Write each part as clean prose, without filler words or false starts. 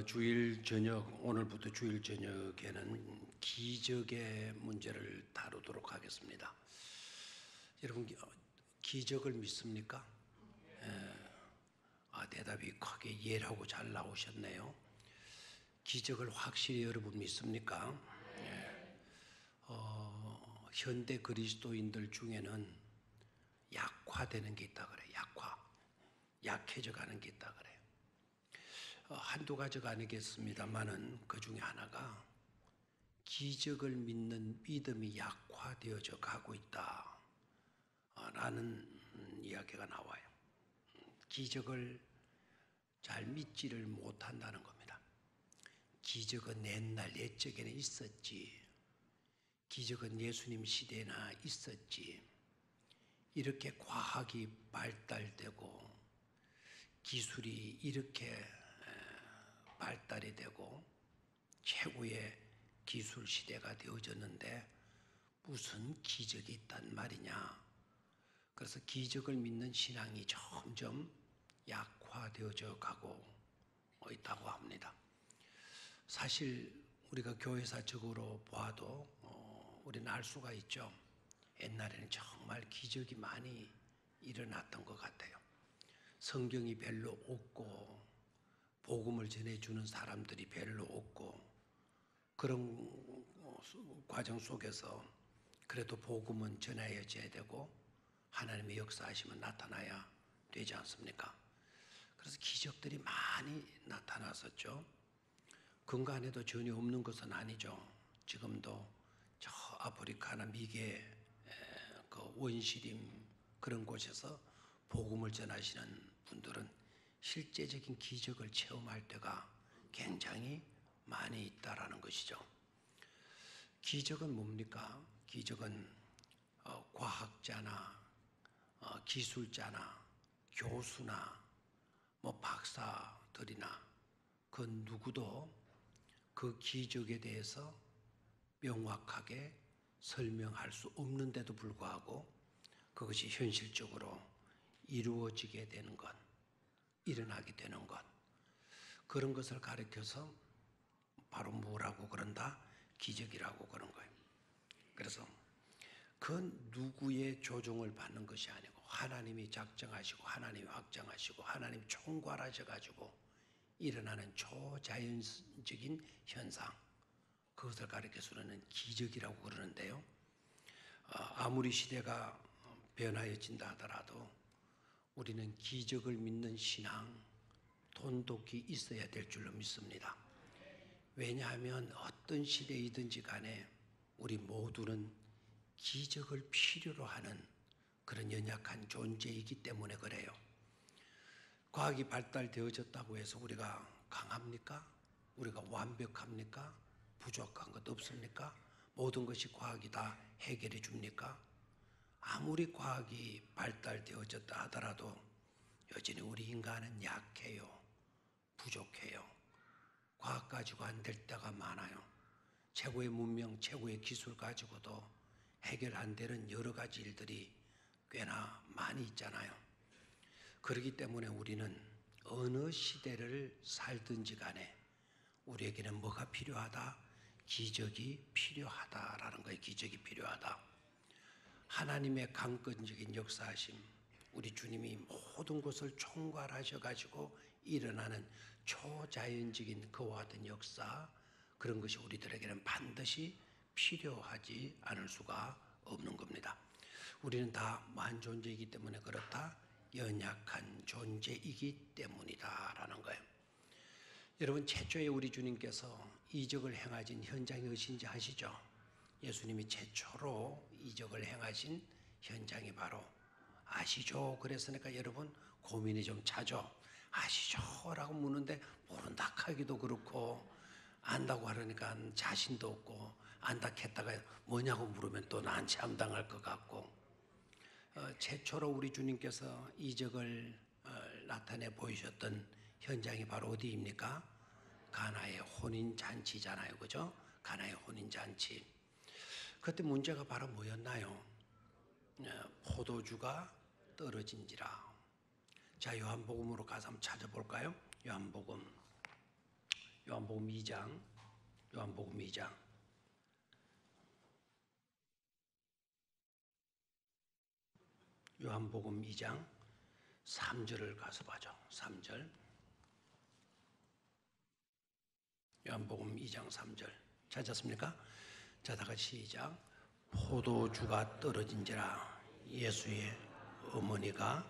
주일 저녁, 오늘부터 주일 저녁에는 기적의 문제를 다루도록 하겠습니다. 여러분, 기적을 믿습니까? 대답이 크게 예라고 잘 나오셨네요. 기적을 확실히 여러분 믿습니까? 현대 그리스도인들 중에는 약화되는 게 있다 그래요. 약해져 가는 게 있다 그래요. 한두 가지가 아니겠습니다만은 그 중에 하나가 기적을 믿는 믿음이 약화되어져 가고 있다 라는 이야기가 나와요. 기적을 잘 믿지를 못한다는 겁니다. 기적은 옛날 옛적에는 있었지, 기적은 예수님 시대나 있었지, 이렇게 과학이 발달되고 기술이 이렇게 발달이 되고 최고의 기술 시대가 되어졌는데 무슨 기적이 있단 말이냐. 그래서 기적을 믿는 신앙이 점점 약화되어져 가고 있다고 합니다. 사실 우리가 교회사적으로 봐도 우리는 알 수가 있죠. 옛날에는 정말 기적이 많이 일어났던 것 같아요. 성경이 별로 없고 복음을 전해주는 사람들이 별로 없고 그런 과정 속에서 그래도 복음은 전해져야 되고 하나님의 역사하시면 나타나야 되지 않습니까? 그래서 기적들이 많이 나타났었죠. 근간에도 전혀 없는 것은 아니죠. 지금도 저 아프리카나 미개 그 원시림 그런 곳에서 복음을 전하시는 분들은 실제적인 기적을 체험할 때가 굉장히 많이 있다라는 것이죠. 기적은 뭡니까? 기적은 과학자나 기술자나 교수나 박사들이나 그 누구도 그 기적에 대해서 명확하게 설명할 수 없는데도 불구하고 그것이 현실적으로 이루어지게 되는 것, 일어나게 되는 것, 그런 것을 가리켜서 바로 뭐라고 그런다? 기적이라고 그런 거예요. 그래서 그 누구의 조종을 받는 것이 아니고 하나님이 작정하시고 하나님이 확정하시고 하나님이 총괄하셔가지고 일어나는 초자연적인 현상, 그것을 가리켜서는 기적이라고 그러는데요. 아무리 시대가 변화해진다 하더라도 우리는 기적을 믿는 신앙, 돈독히 있어야 될 줄로 믿습니다. 왜냐하면 어떤 시대이든지 간에 우리 모두는 기적을 필요로 하는 그런 연약한 존재이기 때문에 그래요. 과학이 발달되어졌다고 해서 우리가 강합니까? 우리가 완벽합니까? 부족한 것 없습니까? 모든 것이 과학이 다 해결해 줍니까? 아무리 과학이 발달되어졌다 하더라도 여전히 우리 인간은 약해요. 부족해요. 과학 가지고 안 될 때가 많아요. 최고의 문명, 최고의 기술 가지고도 해결 안 되는 여러 가지 일들이 꽤나 많이 있잖아요. 그렇기 때문에 우리는 어느 시대를 살든지 간에 우리에게는 뭐가 필요하다? 기적이 필요하다라는 거예요. 기적이 필요하다. 하나님의 강권적인 역사하심, 우리 주님이 모든 것을 총괄하셔가지고 일어나는 초자연적인 그와 같은 역사, 그런 것이 우리들에게는 반드시 필요하지 않을 수가 없는 겁니다. 우리는 다 만 존재이기 때문에 그렇다, 연약한 존재이기 때문이다라는 거예요. 여러분, 최초에 우리 주님께서 이적을 행하신 현장이 어딘지 아시죠? 예수님이 최초로 이적을 행하신 현장이 바로 아시죠? 그랬으니까 여러분 고민이 좀 차죠? 아시죠? 라고 묻는데 모른다 하기도 그렇고 안다고 하려니까 자신도 없고 안다 했다가 뭐냐고 물으면 또 나한테 참당할 것 같고 최초로 우리 주님께서 이적을 나타내 보이셨던 현장이 바로 어디입니까? 가나의 혼인잔치잖아요. 그죠? 가나의 혼인잔치. 그때 문제가 바로 뭐였나요? 포도주가 떨어진지라. 자, 요한복음으로 가서 한번 찾아볼까요? 요한복음 요한복음 2장, 요한복음 2장. 요한복음 2장 3절을 가서 봐죠. 3절. 요한복음 2장 3절. 찾았습니까? 자, 다 같이 시작. 포도주가 떨어진지라 예수의 어머니가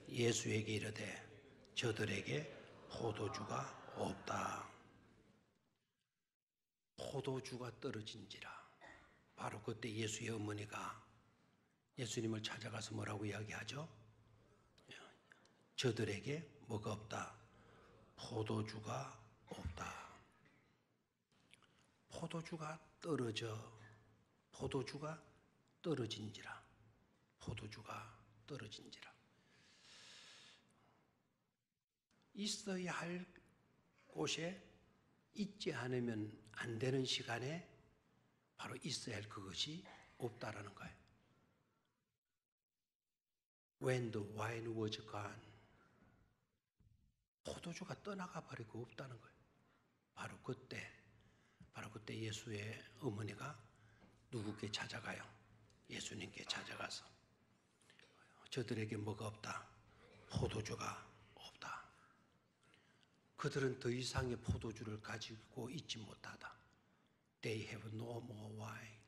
예수에게 이르되 저들에게 포도주가 없다. 포도주가 떨어진지라. 바로 그때 예수의 어머니가 예수님을 찾아가서 뭐라고 이야기하죠? 저들에게 뭐가 없다? 포도주가 없다. 포도주가 떨어진지라. 포도주가 떨어진지라. 있어야 할 곳에 있지 않으면 안 되는 시간에 바로 있어야 할 그것이 없다라는 거예요. When the wine was gone, 포도주가 떠나가 버리고 없다는 거예요. 바로 그때 예수의 어머니가 누구께 찾아가요? 예수님께 찾아가서 저들에게 뭐가 없다? 포도주가 없다. 그들은 더 이상의 포도주를 가지고 있지 못하다. They have no more wine.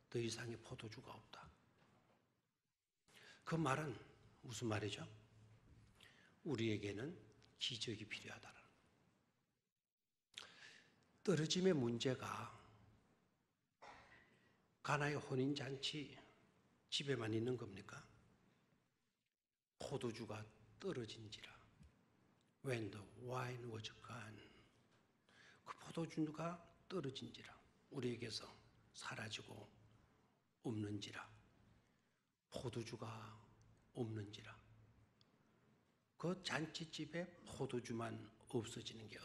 더 이상의 포도주가 없다. 그 말은 무슨 말이죠? 우리에게는 기적이 필요하다라는. 떨어짐의 문제가 가나의 혼인잔치 집에만 있는 겁니까? 포도주가 떨어진지라. When the wine was gone. 그 포도주가 떨어진지라. 우리에게서 사라지고 없는지라. 포도주가 없는지라. 그 잔치집에 포도주만 없어지는 게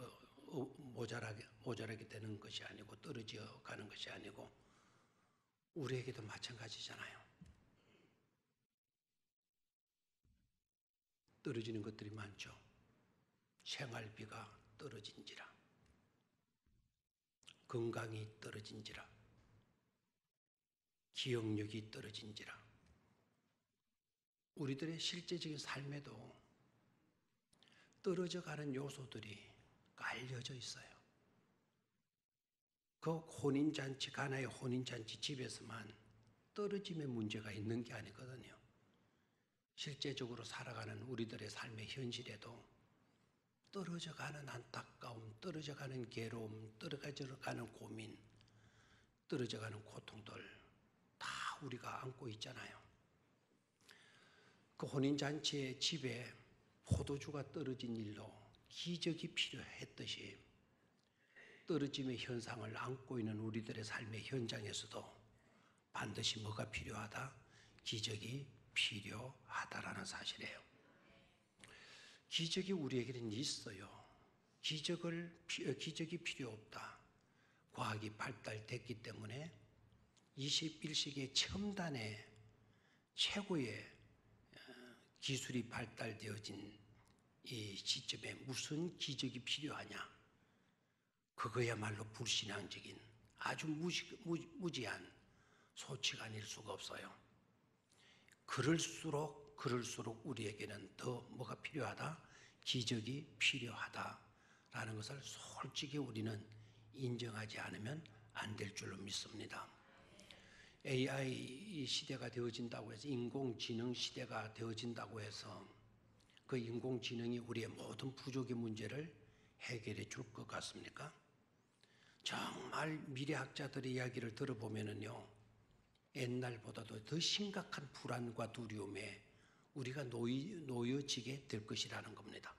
모자라게 되는 것이 아니고 떨어져 가는 것이 아니고 우리에게도 마찬가지잖아요. 떨어지는 것들이 많죠. 생활비가 떨어진지라. 건강이 떨어진지라. 기억력이 떨어진지라. 우리들의 실제적인 삶에도 떨어져가는 요소들이 깔려져 있어요. 그 혼인잔치, 가나의 혼인잔치 집에서만 떨어짐의 문제가 있는 게 아니거든요. 실제적으로 살아가는 우리들의 삶의 현실에도 떨어져가는 안타까움, 떨어져가는 괴로움, 떨어져가는 고민, 떨어져가는 고통들 다 우리가 안고 있잖아요. 그 혼인잔치의 집에 포도주가 떨어진 일로 기적이 필요했듯이 떨어짐의 현상을 안고 있는 우리들의 삶의 현장에서도 반드시 뭐가 필요하다? 기적이 필요하다라는 사실이에요. 기적이 우리에게는 있어요. 기적이 필요 없다. 과학이 발달됐기 때문에 21세기의 첨단의 최고의 기술이 발달되어진 이 시점에 무슨 기적이 필요하냐? 그거야말로 불신앙적인 아주 무지한 소치가 아닐 수가 없어요. 그럴수록 우리에게는 더 뭐가 필요하다? 기적이 필요하다라는 것을 솔직히 우리는 인정하지 않으면 안 될 줄로 믿습니다. AI 시대가 되어진다고 해서 인공지능 시대가 되어진다고 해서 그 인공지능이 우리의 모든 부족의 문제를 해결해 줄 것 같습니까? 정말 미래학자들의 이야기를 들어보면은요, 옛날보다도 더 심각한 불안과 두려움에 우리가 놓여지게 될 것이라는 겁니다.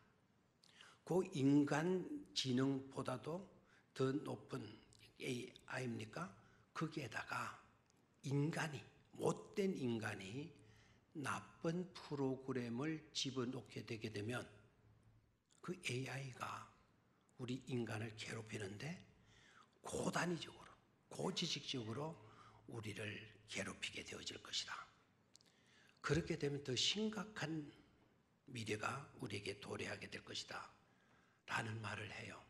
그 인간 지능보다도 더 높은 AI입니까? 거기에다가 못된 인간이 나쁜 프로그램을 집어넣게 되게 되면 그 AI가 우리 인간을 괴롭히는데 고단위적으로, 고지식적으로 우리를 괴롭히게 되어질 것이다. 그렇게 되면 더 심각한 미래가 우리에게 도래하게 될 것이다 라는 말을 해요.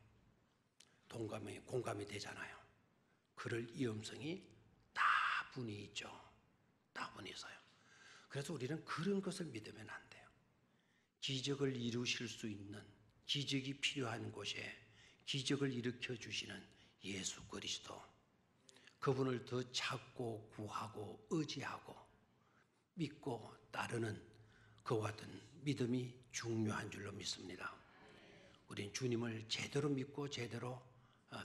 공감이 되잖아요. 그럴 위험성이 다분히 있죠. 다분히 있어요. 그래서 우리는 그런 것을 믿으면 안 돼요. 기적을 이루실 수 있는, 기적이 필요한 곳에 기적을 일으켜 주시는 예수 그리스도, 그분을 더 찾고 구하고 의지하고 믿고 따르는 그와 같은 믿음이 중요한 줄로 믿습니다. 우린 주님을 제대로 믿고 제대로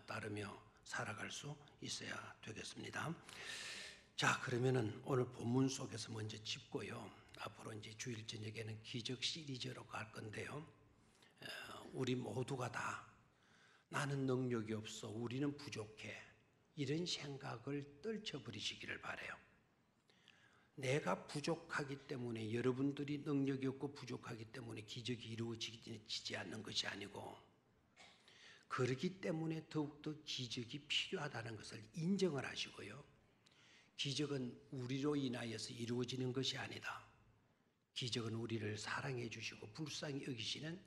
따르며 살아갈 수 있어야 되겠습니다. 자, 그러면은 오늘 본문 속에서 먼저 짚고요. 앞으로 이제 주일 저녁에는 기적 시리즈로 갈 건데요. 우리 모두가 다 나는 능력이 없어, 우리는 부족해, 이런 생각을 떨쳐버리시기를 바라요. 내가 부족하기 때문에, 여러분들이 능력이 없고 부족하기 때문에 기적이 이루어지지 않는 것이 아니고, 그렇기 때문에 더욱더 기적이 필요하다는 것을 인정을 하시고요. 기적은 우리로 인하여서 이루어지는 것이 아니다. 기적은 우리를 사랑해 주시고 불쌍히 여기시는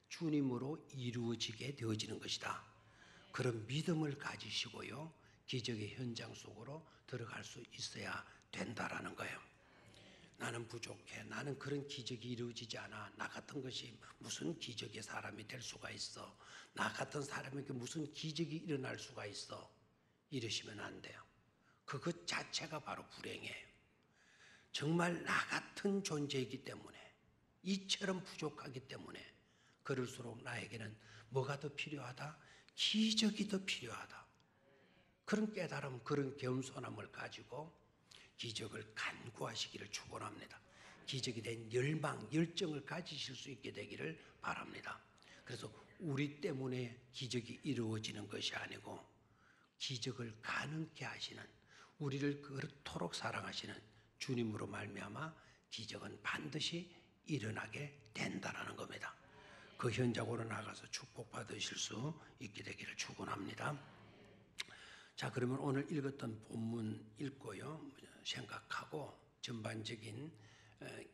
주님으로 이루어지게 되어지는 것이다. 그런 믿음을 가지시고요, 기적의 현장 속으로 들어갈 수 있어야 된다라는 거예요. 나는 부족해, 나는 그런 기적이 이루어지지 않아, 나 같은 것이 무슨 기적의 사람이 될 수가 있어, 나 같은 사람에게 무슨 기적이 일어날 수가 있어, 이러시면 안 돼요. 그것 자체가 바로 불행이에요. 정말 나 같은 존재이기 때문에, 이처럼 부족하기 때문에, 그럴수록 나에게는 뭐가 더 필요하다? 기적이 더 필요하다. 그런 깨달음, 그런 겸손함을 가지고 기적을 간구하시기를 축원합니다. 기적에 대한 열망, 열정을 가지실 수 있게 되기를 바랍니다. 그래서 우리 때문에 기적이 이루어지는 것이 아니고, 기적을 가능케 하시는, 우리를 그토록 사랑하시는 주님으로 말미암아 기적은 반드시 일어나게 된다라는 겁니다. 그 현장으로 나가서 축복받으실 수 있게 되기를 축원합니다. 자, 그러면 오늘 읽었던 본문 읽고요, 생각하고 전반적인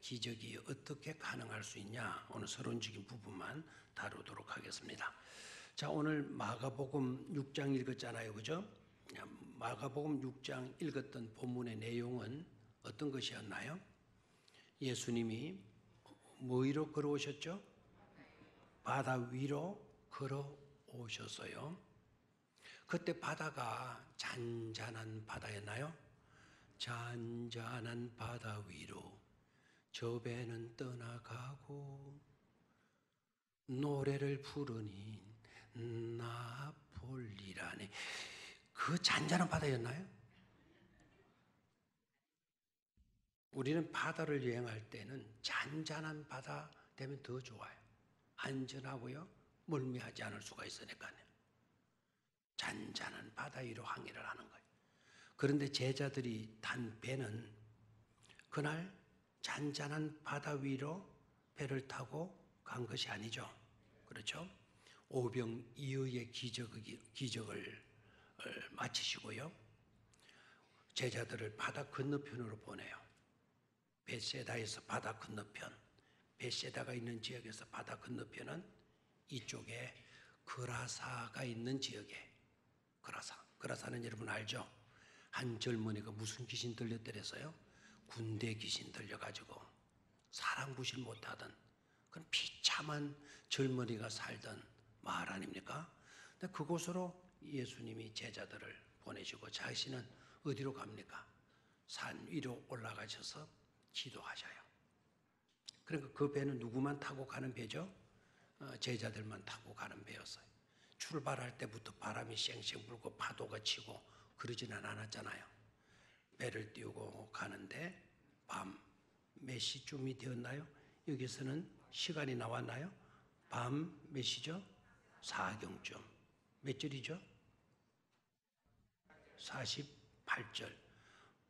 기적이 어떻게 가능할 수 있냐, 오늘 서론적인 부분만 다루도록 하겠습니다. 자, 오늘 마가복음 6장 읽었잖아요, 그죠? 마가복음 6장 읽었던 본문의 내용은 어떤 것이었나요? 예수님이 뭐 위로 걸어오셨죠? 바다 위로 걸어오셨어요. 그때 바다가 잔잔한 바다였나요? 잔잔한 바다 위로 저 배는 떠나가고 노래를 부르니 나폴리라네. 그 잔잔한 바다였나요? 우리는 바다를 여행할 때는 잔잔한 바다 되면 더 좋아요. 안전하고요, 멀미하지 않을 수가 있으니까요. 잔잔한 바다 위로 항해를 하는 거예요. 그런데 제자들이 탄 배는 그날 잔잔한 바다 위로 배를 타고 간 것이 아니죠. 그렇죠? 오병이어의 기적을 마치시고요, 제자들을 바다 건너편으로 보내요. 벳세다에서 바다 건너편, 벳세다가 있는 지역에서 바다 건너편은 이쪽에 그라사가 있는 지역에, 그라사는 여러분 알죠? 한 젊은이가 무슨 귀신 들렸더랬어요? 군대 귀신 들려가지고 사람 구실 못하던 그런 비참한 젊은이가 살던 마을 아닙니까? 근데 그곳으로 예수님이 제자들을 보내시고 자신은 어디로 갑니까? 산 위로 올라가셔서 기도하셔요. 그러니까 그 배는 누구만 타고 가는 배죠? 제자들만 타고 가는 배였어요. 출발할 때부터 바람이 쌩쌩 불고 파도가 치고 그러지는 않았잖아요. 배를 띄우고 가는데 밤 몇 시쯤이 되었나요? 여기서는 시간이 나왔나요? 밤 몇 시죠? 4경쯤. 몇 절이죠? 48절.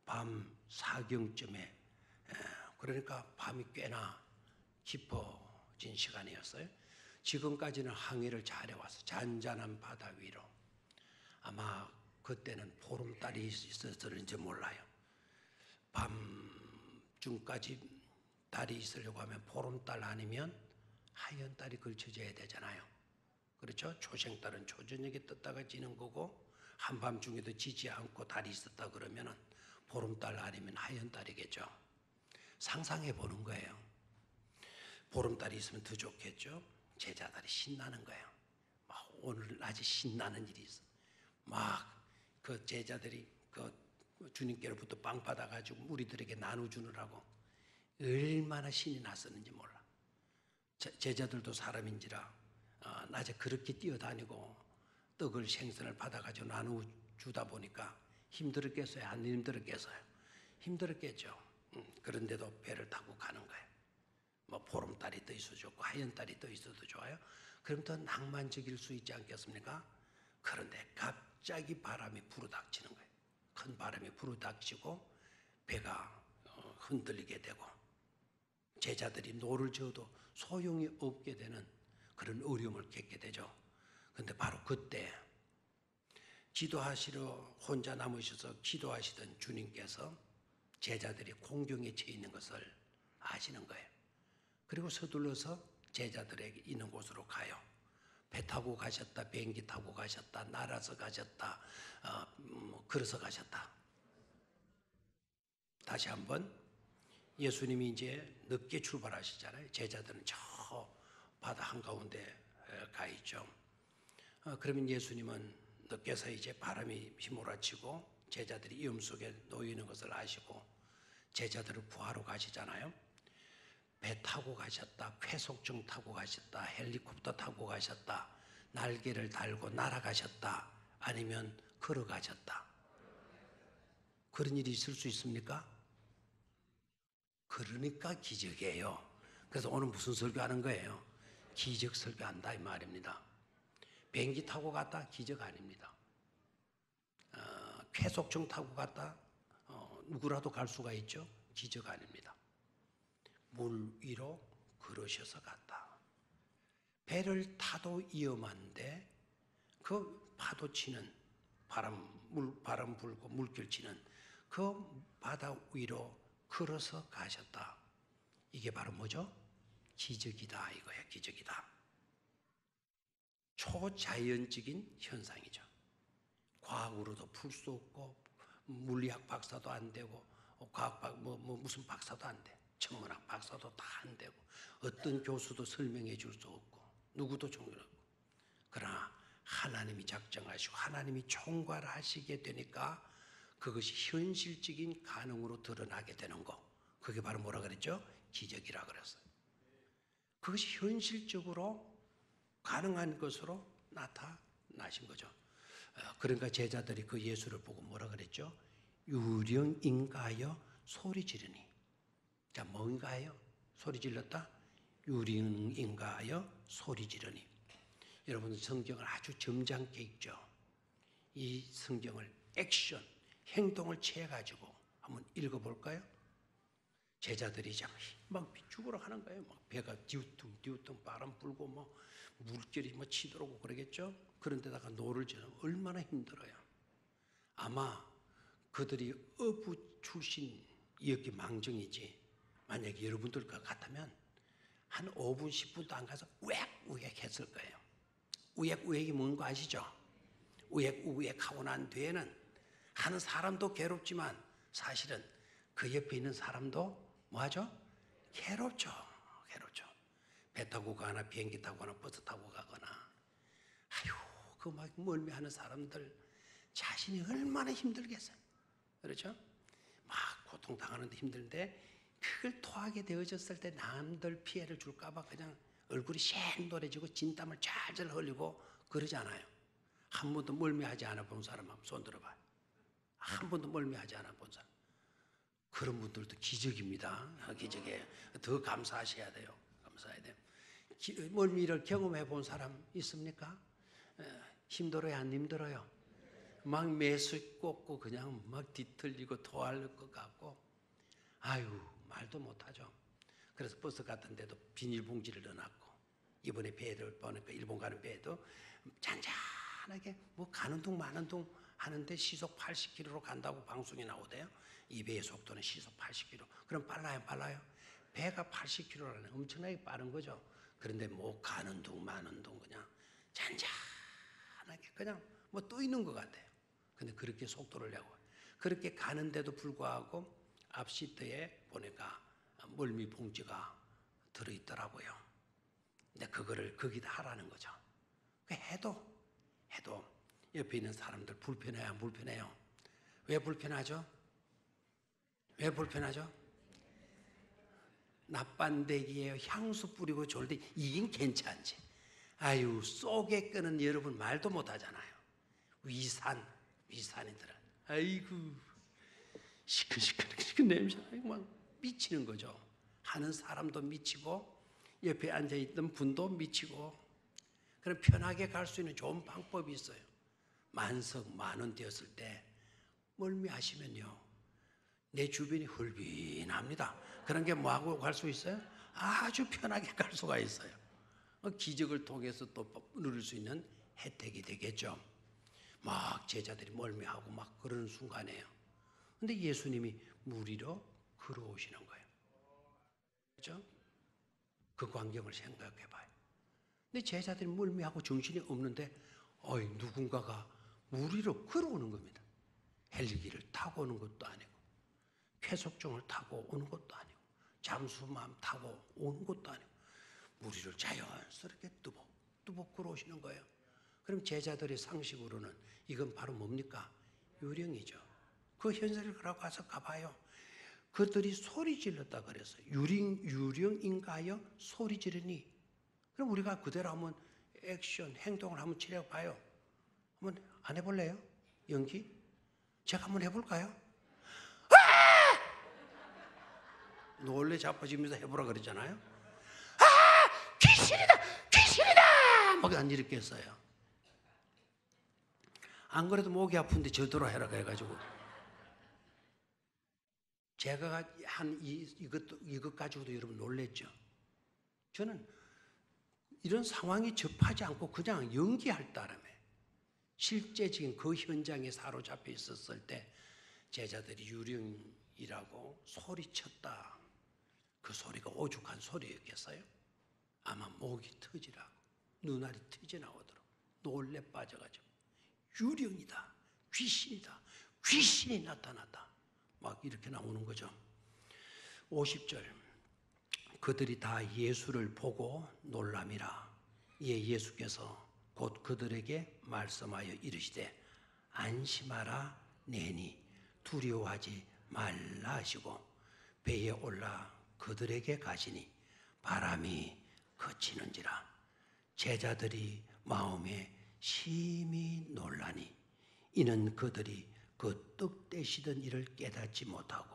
밤 4경쯤에, 그러니까 밤이 꽤나 깊어진 시간이었어요. 지금까지는 항해를 잘해와서 잔잔한 바다 위로, 아마 그때는 보름달이 있었을지 몰라요. 밤중까지 달이 있으려고 하면 보름달 아니면 하얀 달이 걸쳐져야 되잖아요. 그렇죠? 초생달은 초저녁에 떴다가 지는 거고 한밤중에도 지지 않고 달이 있었다 그러면은 보름달 아니면 하얀달이겠죠. 상상해 보는 거예요. 보름달이 있으면 더 좋겠죠. 제자들이 신나는 거예요. 막 오늘 낮에 신나는 일이 있어. 막 그 제자들이 그 주님께로부터 빵 받아가지고 우리들에게 나눠주느라고 얼마나 신이 났었는지 몰라. 제자들도 사람인지라 낮에 그렇게 뛰어다니고 떡을 생선을 받아가지고 나눠주다 보니까 힘들었겠어요? 안 힘들었겠어요? 힘들었겠죠. 그런데도 배를 타고 가는 거예요. 뭐 보름달이 떠 있어도 좋고 하얀 달이 떠 있어도 좋아요. 그럼 더 낭만적일 수 있지 않겠습니까? 그런데 갑자기 바람이 불어닥치는 거예요. 큰 바람이 불어닥치고 배가 흔들리게 되고 제자들이 노를 저어도 소용이 없게 되는 그런 어려움을 겪게 되죠. 그런데 바로 그때 기도하시러 혼자 남으셔서 기도하시던 주님께서 제자들이 공경에 처해 있는 것을 아시는 거예요. 그리고 서둘러서 제자들에게 있는 곳으로 가요. 배 타고 가셨다, 비행기 타고 가셨다, 날아서 가셨다, 걸어서 가셨다. 다시 한번 예수님이 이제 늦게 출발하시잖아요. 제자들은 저 바다 한가운데 가 있죠. 그러면 예수님은 늦게서 이제 바람이 휘몰아치고 제자들이 위험 속에 놓이는 것을 아시고 제자들을 구하러 가시잖아요. 배 타고 가셨다, 회속증 타고 가셨다, 헬리콥터 타고 가셨다, 날개를 달고 날아가셨다, 아니면 걸어가셨다. 그런 일이 있을 수 있습니까? 그러니까 기적이에요. 그래서 오늘 무슨 설교하는 거예요? 기적 설교한다 이 말입니다. 비행기 타고 갔다 기적 아닙니다. 회속증 타고 갔다 누구라도 갈 수가 있죠? 기적 아닙니다. 물 위로 걸으셔서 갔다. 배를 타도 위험한데 그 파도 치는 바람 불고 물결 치는 그 바다 위로 걸어서 가셨다. 이게 바로 뭐죠? 기적이다 이거예요. 기적이다. 초자연적인 현상이죠. 과학으로도 풀 수 없고 물리학 박사도 안 되고 과학 무슨 박사도 안 돼. 천문학 박사도 다 안 되고 어떤 교수도 설명해 줄 수 없고 누구도 종교없고 그러나 하나님이 작정하시고 하나님이 총괄하시게 되니까 그것이 현실적인 가능으로 드러나게 되는 거. 그게 바로 뭐라 그랬죠? 기적이라 그랬어요. 그것이 현실적으로 가능한 것으로 나타나신 거죠. 그러니까 제자들이 그 예수를 보고 뭐라 그랬죠? 유령인가요? 소리 지르니. 자, 뭔가요? 소리 질렀다? 유령인가요? 소리 지르니. 여러분 성경을 아주 점잖게 읽죠. 이 성경을 액션, 행동을 취해가지고 한번 읽어볼까요? 제자들이 막 죽으러 가는 거예요. 막 배가 뒤우뚱 바람 불고 뭐 물결이 뭐 치도록 그러겠죠. 그런데다가 노를 저는 얼마나 힘들어요. 아마 그들이 어부 출신이었기 망정이지. 만약에 여러분들 같으면 한 5분 10분도 안 가서 우액우액 했을 거예요. 우액우액이 뭔 거 아시죠? 우액우액 하고 난 뒤에는 하는 사람도 괴롭지만 사실은 그 옆에 있는 사람도 뭐하죠? 괴롭죠. 배 타고 가거나 비행기 타고 가거나 버스 타고 가거나 아휴 그 막 멀미하는 사람들 자신이 얼마나 힘들겠어요. 그렇죠? 막 고통당하는데 힘든데 그걸 토하게 되어졌을 때 남들 피해를 줄까 봐 그냥 얼굴이 셴노래지고 진땀을 잘 흘리고 그러잖아요. 한 번도 멀미하지 않아 본 사람 한번 손 들어봐요. 한 번도 멀미하지 않아 본 사람. 그런 분들도 기적입니다. 기적에 더 감사하셔야 돼요. 감사해야 돼요. 멀미를 경험해 본 사람 있습니까? 힘들어요, 안 힘들어요? 막 매수 꽂고 그냥 막 뒤틀리고 토할 것 같고 아유 말도 못하죠. 그래서 버스 같은 데도 비닐봉지를 넣어놨고 이번에 배를 보니까 일본 가는 배도 잔잔하게 뭐 가는 둥 마는 둥 하는데 시속 80km로 간다고 방송에 나오대요. 이 배의 속도는 시속 80km. 그럼 빨라요? 배가 80km라는 엄청나게 빠른 거죠. 그런데 뭐 가는 둥 마는 둥 그냥 잔잔하게 그냥 뭐 떠 있는 것 같아요. 근데 그렇게 속도를 내고 그렇게 가는데도 불구하고 앞 시트에 보니까 멀미 봉지가 들어있더라고요. 근데 그거를 거기다 하라는 거죠. 해도 옆에 있는 사람들 불편해요, 안 불편해요? 왜 불편하죠? 왜 불편하죠? 납반대기에 향수 뿌리고 졸 때 이긴 괜찮지. 아유, 속에 끄는 여러분 말도 못 하잖아요. 위산이더라. 아이고, 시큰시큰 냄새 막 미치는 거죠. 하는 사람도 미치고 옆에 앉아있던 분도 미치고. 그럼 편하게 갈 수 있는 좋은 방법이 있어요. 만석 만원 되었을 때 멀미하시면요, 내 주변이 헐빈합니다. 그런 게 뭐하고 갈 수 있어요? 아주 편하게 갈 수가 있어요. 기적을 통해서 또 누릴 수 있는 혜택이 되겠죠. 막 제자들이 멀미하고 막 그러는 순간에요. 근데 예수님이 물 위로 걸어오시는 거예요. 그렇죠? 그 광경을 생각해 봐요. 근데 제자들이 멀미하고 정신이 없는데 누군가가 물 위로 걸어오는 겁니다. 헬기를 타고 오는 것도 아니고 쾌속종을 타고 오는 것도 아니고 잠수함 타고 오는 것도 아니고 물 위를 자연스럽게 뚜벅 걸어오시는 거예요. 그럼 제자들의 상식으로는 이건 바로 뭡니까? 유령이죠. 그 현실을 가서 가봐요. 그들이 소리 질렀다 그랬어요. 유령인가요? 소리 지르니. 그럼 우리가 그대로 한번 액션, 행동을 한번 취해봐요. 한번 안 해볼래요? 연기? 제가 한번 해볼까요? 놀래 자빠지면서 해보라 그러잖아요. 귀신이다! 막 안 이렇게 했어요. 안 그래도 목이 아픈데 저대로 해라 해가지고 제가 한 이것 가지고도 여러분 놀랬죠. 저는 이런 상황이 접하지 않고 그냥 연기할 따름에 실제적인 그 현장에 사로잡혀 있었을 때 제자들이 유령이라고 소리쳤다. 그 소리가 오죽한 소리였겠어요? 아마 목이 터지라고 눈알이 터져나오도록 놀래 빠져가지고 유령이다, 귀신이다, 귀신이 나타났다 막 이렇게 나오는 거죠. 50절 그들이 다 예수를 보고 놀람이라. 이에 예수께서 곧 그들에게 말씀하여 이르시되 안심하라 내니 두려워하지 말라 하시고 배에 올라 그들에게 가시니 바람이 그치는지라. 제자들이 마음에 심히 놀라니 이는 그들이 그 떡 떼시던 일을 깨닫지 못하고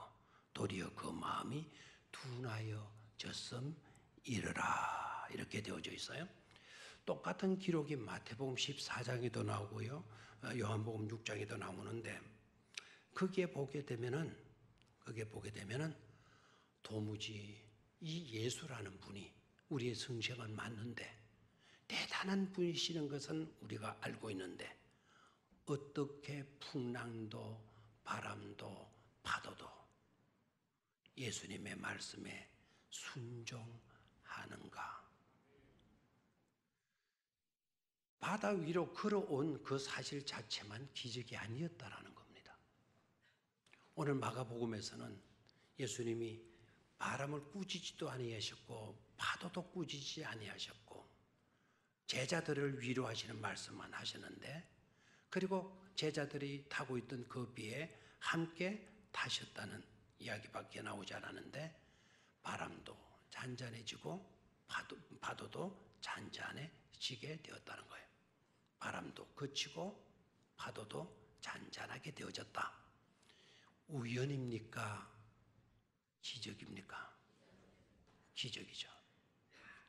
도리어 그 마음이 둔하여졌음이르라. 이렇게 되어져 있어요. 똑같은 기록이 마태복음 14장에도 나오고요, 요한복음 6장에도 나오는데 거기에 보게 되면은 도무지 이 예수라는 분이 우리의 성격은 맞는데 대단한 분이시는 것은 우리가 알고 있는데 어떻게 풍랑도 바람도 파도도 예수님의 말씀에 순종하는가? 바다 위로 걸어온 그 사실 자체만 기적이 아니었다라는 겁니다. 오늘 마가복음에서는 예수님이 바람을 꾸짖지도 아니하셨고 파도도 꾸짖지 아니하셨고 제자들을 위로하시는 말씀만 하셨는데, 그리고 제자들이 타고 있던 그 배에 함께 타셨다는 이야기밖에 나오지 않았는데 바람도 잔잔해지고 파도도 잔잔해지게 되었다는 거예요. 바람도 그치고 파도도 잔잔하게 되어졌다. 우연입니까? 기적입니까? 기적이죠.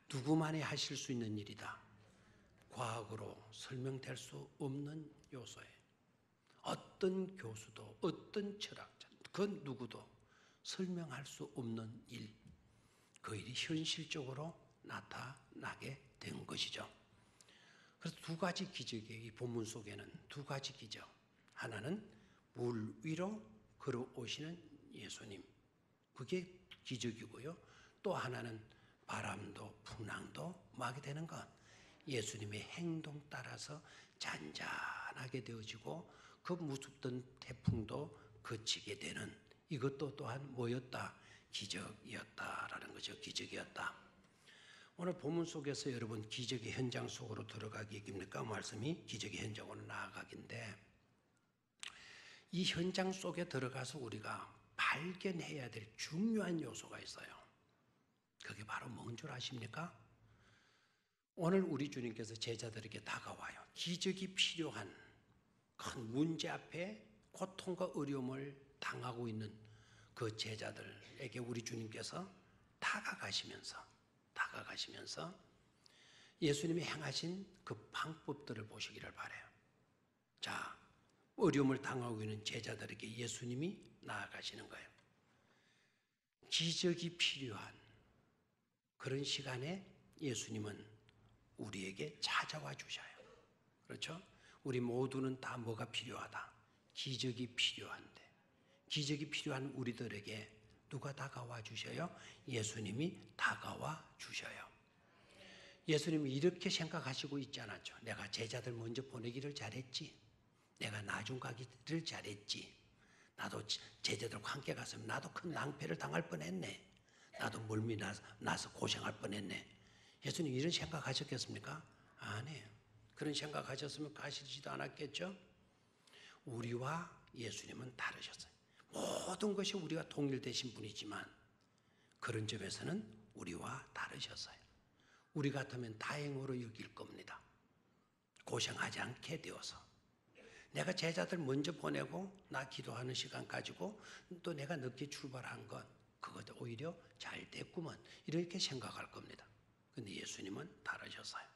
누구만이 하실 수 있는 일이다. 과학으로 설명될 수 없는 요소예요. 어떤 교수도 어떤 철학자 그 누구도 설명할 수 없는 일, 그 일이 현실적으로 나타나게 된 것이죠. 그래서 두 가지 기적이에요. 이 본문 속에는 두 가지 기적. 하나는 물 위로 걸어오시는 예수님, 그게 기적이고요. 또 하나는 바람도 풍랑도 막이 되는 것, 예수님의 행동 따라서 잔잔하게 되어지고 그 무섭던 태풍도 그치게 되는, 이것도 또한 뭐였다? 기적이었다라는 거죠. 기적이었다. 오늘 본문 속에서 여러분 기적의 현장 속으로 들어가기입니까? 말씀이 기적의 현장으로 나아가기인데, 이 현장 속에 들어가서 우리가 발견해야 될 중요한 요소가 있어요. 그게 바로 뭔 줄 아십니까? 오늘 우리 주님께서 제자들에게 다가와요. 기적이 필요한 큰 문제 앞에 고통과 어려움을 당하고 있는 그 제자들에게 우리 주님께서 다가가시면서 예수님이 행하신 그 방법들을 보시기를 바라요. 자, 어려움을 당하고 있는 제자들에게 예수님이 나아가시는 거예요. 기적이 필요한 그런 시간에 예수님은 우리에게 찾아와 주셔요. 그렇죠? 우리 모두는 다 뭐가 필요하다? 기적이 필요한데, 기적이 필요한 우리들에게 누가 다가와 주셔요? 예수님이 다가와 주셔요. 예수님이 이렇게 생각하시고 있지 않았죠. 내가 제자들 먼저 보내기를 잘했지. 내가 나중 가기를 잘했지. 나도 제자들과 함께 갔으면 나도 큰 낭패를 당할 뻔했네. 나도 멀미 나서 고생할 뻔했네. 예수님 이런 생각하셨겠습니까? 아니에요. 그런 생각하셨으면 가시지도 않았겠죠? 우리와 예수님은 다르셨어요. 모든 것이 우리가 동일되신 분이지만 그런 점에서는 우리와 다르셨어요. 우리 같으면 다행으로 여길 겁니다. 고생하지 않게 되어서. 내가 제자들 먼저 보내고 나 기도하는 시간 가지고 또 내가 늦게 출발한 것, 그것도 오히려 잘 됐구먼, 이렇게 생각할 겁니다. 근데 예수님은 다르셨어요.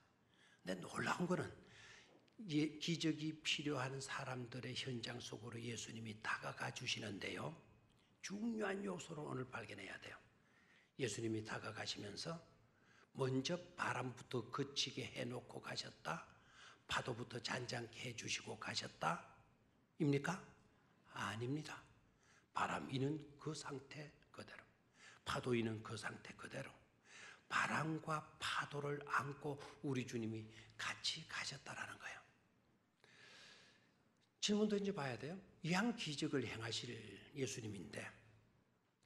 근데 놀라운 거는 기적이 필요한 사람들의 현장 속으로 예수님이 다가가 주시는데요. 중요한 요소를 오늘 발견해야 돼요. 예수님이 다가가시면서 먼저 바람부터 그치게 해놓고 가셨다? 파도부터 잔잔케 해주시고 가셨다? 입니까? 아닙니다. 바람 이는 그 상태 그대로, 파도 이는 그 상태 그대로, 바람과 파도를 안고 우리 주님이 같이 가셨다라는 거예요. 질문 던져봐야 돼요. 이왕 기적을 행하실 예수님인데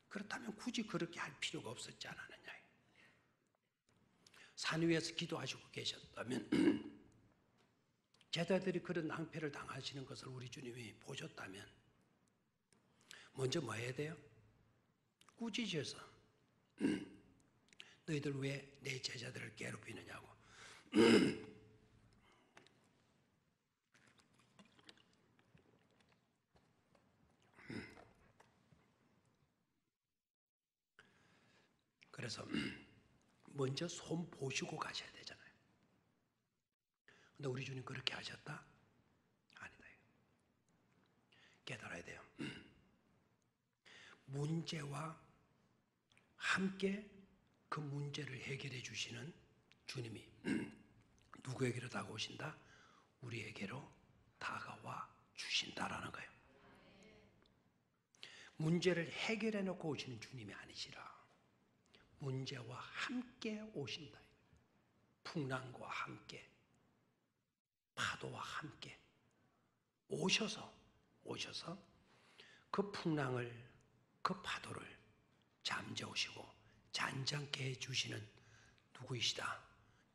그렇다면 굳이 그렇게 할 필요가 없었지 않았느냐. 산 위에서 기도하시고 계셨다면 제자들이 그런 낭패를 당하시는 것을 우리 주님이 보셨다면 먼저 뭐 해야 돼요? 꾸짖어서 너희들 왜 내 제자들을 괴롭히느냐고. 그래서 먼저 손 보시고 가셔야 되잖아요. 근데 우리 주님 그렇게 하셨다? 아니다. 깨달아야 돼요. 문제와 함께 그 문제를 해결해 주시는 주님이 누구에게로 다가오신다? 우리에게로 다가와 주신다라는 거예요. 문제를 해결해 놓고 오시는 주님이 아니시라 문제와 함께 오신다. 풍랑과 함께, 파도와 함께 오셔서 그 풍랑을, 그 파도를 잠재우시고 잔잔케 해주시는 누구이시다?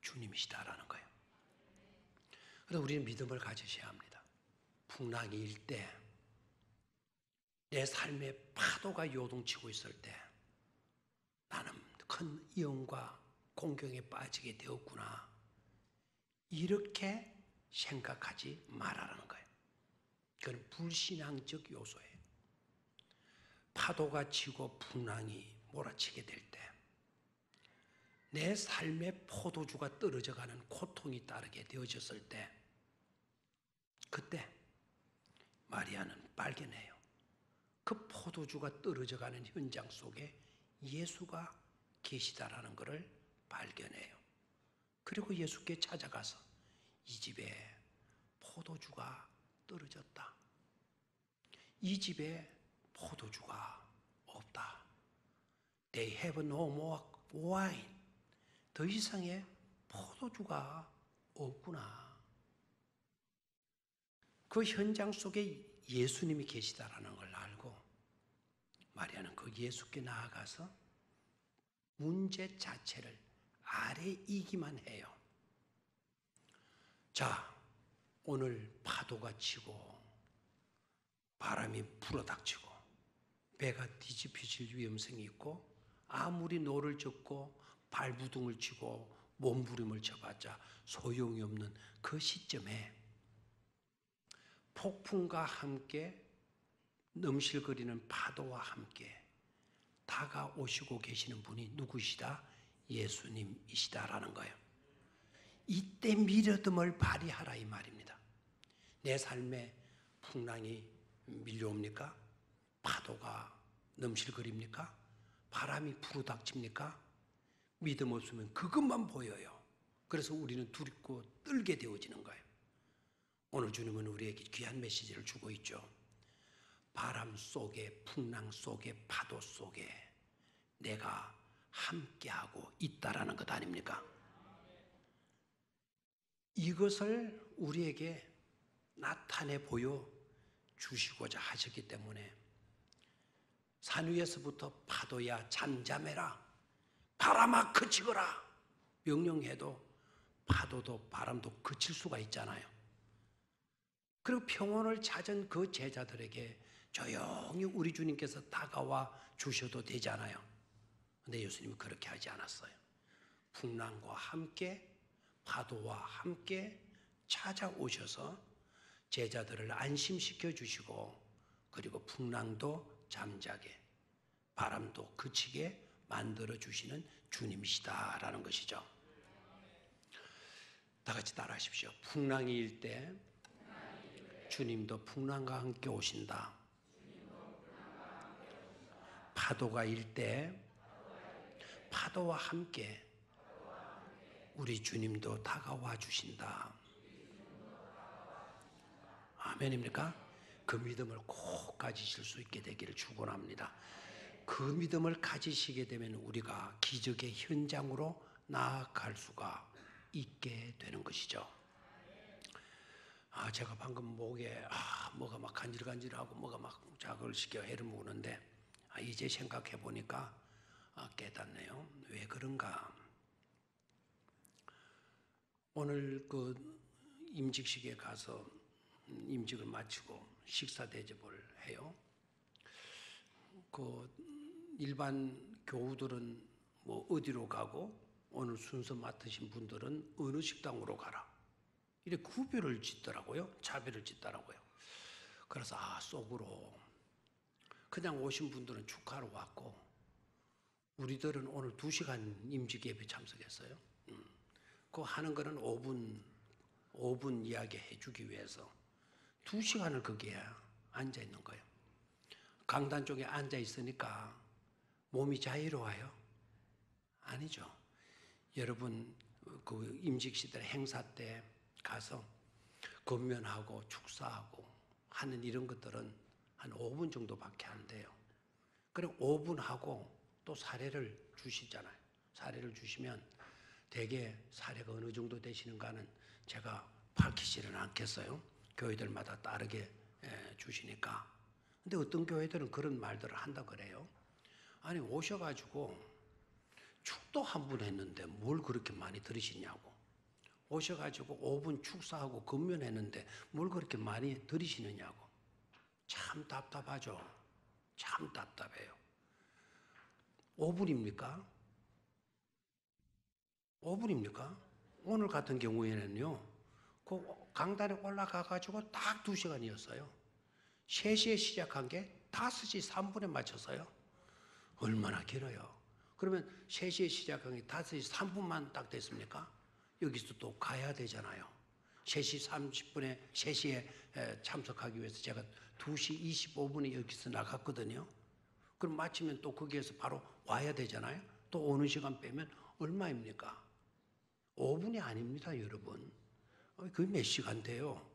주님이시다라는 거예요. 그래서 우리는 믿음을 가지셔야 합니다. 풍랑이 일 때, 내 삶의 파도가 요동치고 있을 때 나는 큰 이언과 공경에 빠지게 되었구나, 이렇게 생각하지 말아라는 거예요. 그건 불신앙적 요소예요. 파도가 치고 풍랑이 몰아치게 될 때, 내 삶의 포도주가 떨어져가는 고통이 따르게 되어졌을 때, 그때 마리아는 발견해요. 그 포도주가 떨어져가는 현장 속에 예수가 계시다라는 것을 발견해요. 그리고 예수께 찾아가서 이 집에 포도주가 떨어졌다. 이 집에 포도주가 없다. They have no more wine. 더 이상의 포도주가 없구나. 그 현장 속에 예수님이 계시다라는 걸 알고 마리아는 그 예수께 나아가서 문제 자체를 아래이기만 해요. 자, 오늘 파도가 치고 바람이 불어닥치고 배가 뒤집혀질 위험성이 있고 아무리 노를 젓고 발부둥을 치고 몸부림을 쳐봤자 소용이 없는 그 시점에 폭풍과 함께 넘실거리는 파도와 함께 다가오시고 계시는 분이 누구시다? 예수님이시다라는 거예요. 이때 미련을 발휘하라 이 말입니다. 내 삶에 풍랑이 밀려옵니까? 파도가 넘실거립니까? 바람이 부르닥칩니까? 믿음 없으면 그것만 보여요. 그래서 우리는 두렵고 떨게 되어지는 거예요. 오늘 주님은 우리에게 귀한 메시지를 주고 있죠. 바람 속에, 풍랑 속에, 파도 속에 내가 함께하고 있다라는 것 아닙니까? 이것을 우리에게 나타내 보여 주시고자 하셨기 때문에 산 위에서부터 파도야 잠잠해라, 바람아 그치거라 명령해도 파도도 바람도 그칠 수가 있잖아요. 그리고 평온을 찾은 그 제자들에게 조용히 우리 주님께서 다가와 주셔도 되잖아요. 근데 예수님은 그렇게 하지 않았어요. 풍랑과 함께 파도와 함께 찾아오셔서 제자들을 안심시켜 주시고 그리고 풍랑도 잠자게 바람도 그치게 만들어 주시는 주님이시다라는 것이죠. 다 같이 따라하십시오. 풍랑이 일 때 주님도 풍랑과 함께 오신다. 파도가 일 때 파도와 함께 우리 주님도 다가와 주신다. 아멘입니까? 그 믿음을 꼭 가지실 수 있게 되기를 축원합니다. 그 믿음을 가지시게 되면 우리가 기적의 현장으로 나아갈 수가 있게 되는 것이죠. 제가 방금 목에 뭐가 막 간질간질하고 뭐가 막 자극을 시켜 해를 먹는데 이제 생각해 보니까 깨닫네요. 왜 그런가? 오늘 그 임직식에 가서 임직을 마치고 식사 대접을 해요. 그 일반 교우들은 뭐 어디로 가고 오늘 순서 맡으신 분들은 어느 식당으로 가라. 이렇게 구별을 짓더라고요. 차별을 짓더라고요. 그래서 속으로 그냥 오신 분들은 축하로 왔고 우리들은 오늘 2시간 임직 예배 참석했어요. 그 하는 거는 5분 이야기 해주기 위해서 2시간을 거기에 앉아 있는 거예요. 강단 쪽에 앉아 있으니까 몸이 자유로워요? 아니죠. 여러분 그 임직시들 행사 때 가서 건면하고 축사하고 하는 이런 것들은 한 5분 정도밖에 안 돼요. 그리고 5분 하고 또 사례를 주시잖아요. 사례를 주시면 대개 사례가 어느 정도 되시는가는 제가 밝히지는 않겠어요. 교회들마다 다르게 주시니까. 근데 어떤 교회들은 그런 말들을 한다 그래요. 아니 오셔가지고 축도 한 분 했는데 뭘 그렇게 많이 들으시냐고. 오셔가지고 5분 축사하고 건면했는데 뭘 그렇게 많이 들으시느냐고. 참 답답하죠. 참 답답해요. 5분입니까? 5분입니까? 오늘 같은 경우에는요, 그 강단에 올라가가지고 딱 2시간이었어요. 3시에 시작한 게 5시 3분에 맞춰서요. 얼마나 길어요. 그러면 3시에 시작한 게 5시 3분만 딱 됐습니까? 여기서 또 가야 되잖아요. 3시 30분에 3시에 참석하기 위해서 제가 2시 25분에 여기서 나갔거든요. 그럼 마치면 또 거기에서 바로 와야 되잖아요. 또 오는 시간 빼면 얼마입니까? 5분이 아닙니다, 여러분. 그게 몇 시간 돼요?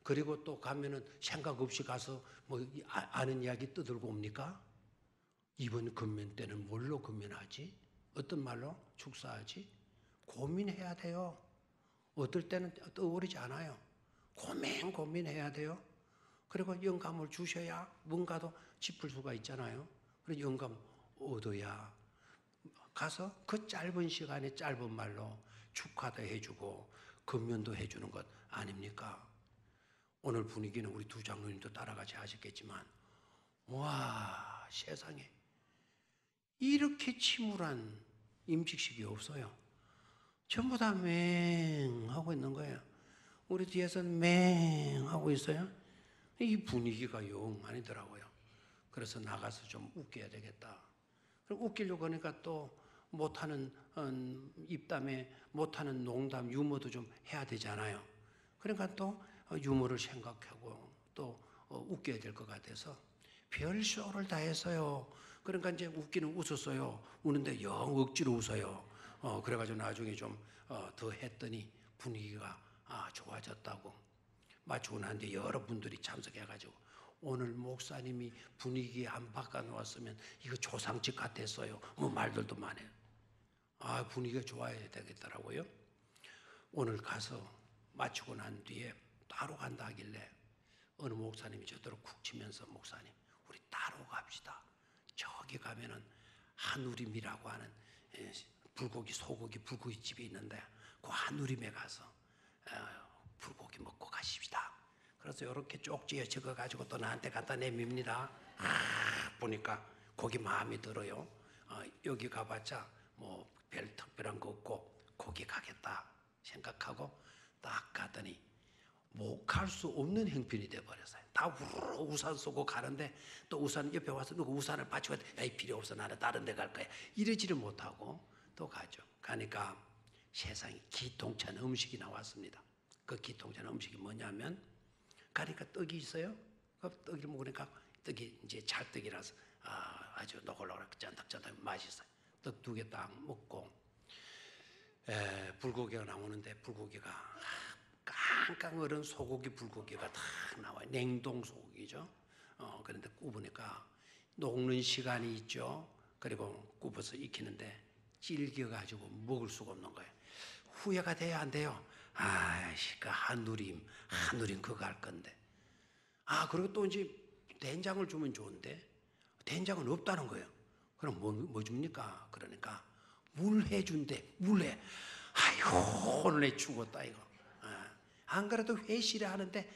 그리고 또 가면은 생각 없이 가서 뭐 아는 이야기 떠들고 옵니까? 이번 건면 때는 뭘로 건면하지? 어떤 말로 축사하지? 고민해야 돼요. 어떨 때는 떠오르지 않아요. 고민해야 돼요. 그리고 영감을 주셔야 뭔가도 짚을 수가 있잖아요. 그래서 영감 얻어야 가서 그 짧은 시간에 짧은 말로 축하도 해주고 건면도 해주는 것 아닙니까? 오늘 분위기는 우리 두 장로님도 따라같이 하셨겠지만 와, 세상에 이렇게 침울한 임직식이 없어요. 전부 다 맹하고 있는 거예요. 우리 뒤에서는 맹하고 있어요. 이 분위기가 영 아니더라고요. 그래서 나가서 좀 웃겨야 되겠다. 그리고 웃기려고 하니까 또 못하는 입담에 못하는 농담, 유머도 좀 해야 되잖아요. 그러니까 또 유머를 생각하고 또 웃겨야 될 것 같아서 별 쇼를 다 했어요. 그러니까 이제 웃기는 웃었어요. 우는데 영 억지로 웃어요. 그래가지고 나중에 좀 더 했더니 분위기가 좋아졌다고. 마치고 난 뒤에 여러분들이 참석해가지고 오늘 목사님이 분위기 안 바꿔놓았으면 이거 조상집 같았어요. 뭐 말들도 많아요. 분위기가 좋아야 되겠더라고요. 오늘 가서 마치고 난 뒤에 따로 간다 하길래 어느 목사님이 저더러 쿡 치면서 목사님 우리 따로 갑시다. 저기 가면은 한우림이라고 하는 불고기 소고기 불고기 집이 있는데 그 한우림에 가서 불고기 먹고 가십시다. 그래서 이렇게 쪽지에 적어가지고 또 나한테 갖다 내밉니다. 보니까 거기 마음이 들어요. 여기 가봤자 뭐 별 특별한 거 없고 거기 가겠다 생각하고 딱 가더니 못 갈 수 없는 형편이 돼버렸어요. 다 우산 쓰고 가는데 또 우산 옆에 와서 누구 우산을 받치고 야, 필요 없어 나는 다른 데 갈 거야. 이러지를 못하고 또 가죠. 가니까 세상에 기통찬 음식이 나왔습니다. 그 기통찬 음식이 뭐냐면 가니까 떡이 있어요. 그 떡을 먹으니까 떡이 이제 찰떡이라서 아주 노골노골 짠득짠득 맛있어요. 떡 2개 딱 먹고 불고기가 나오는데 불고기가 깡깡 얼은 소고기 불고기가 딱 나와요. 냉동 소고기죠. 그런데 굽으니까 녹는 시간이 있죠. 그리고 굽어서 익히는데 질겨가지고 먹을 수가 없는 거예요. 후회가 돼야 안 돼요. 그 한누림 그거 할 건데. 그리고 또 이제 된장을 주면 좋은데 된장은 없다는 거예요. 그럼 뭐 줍니까? 그러니까 물 해준대. 물에. 아이고 오늘 내 죽었다 이거. 안 그래도 회실에 하는데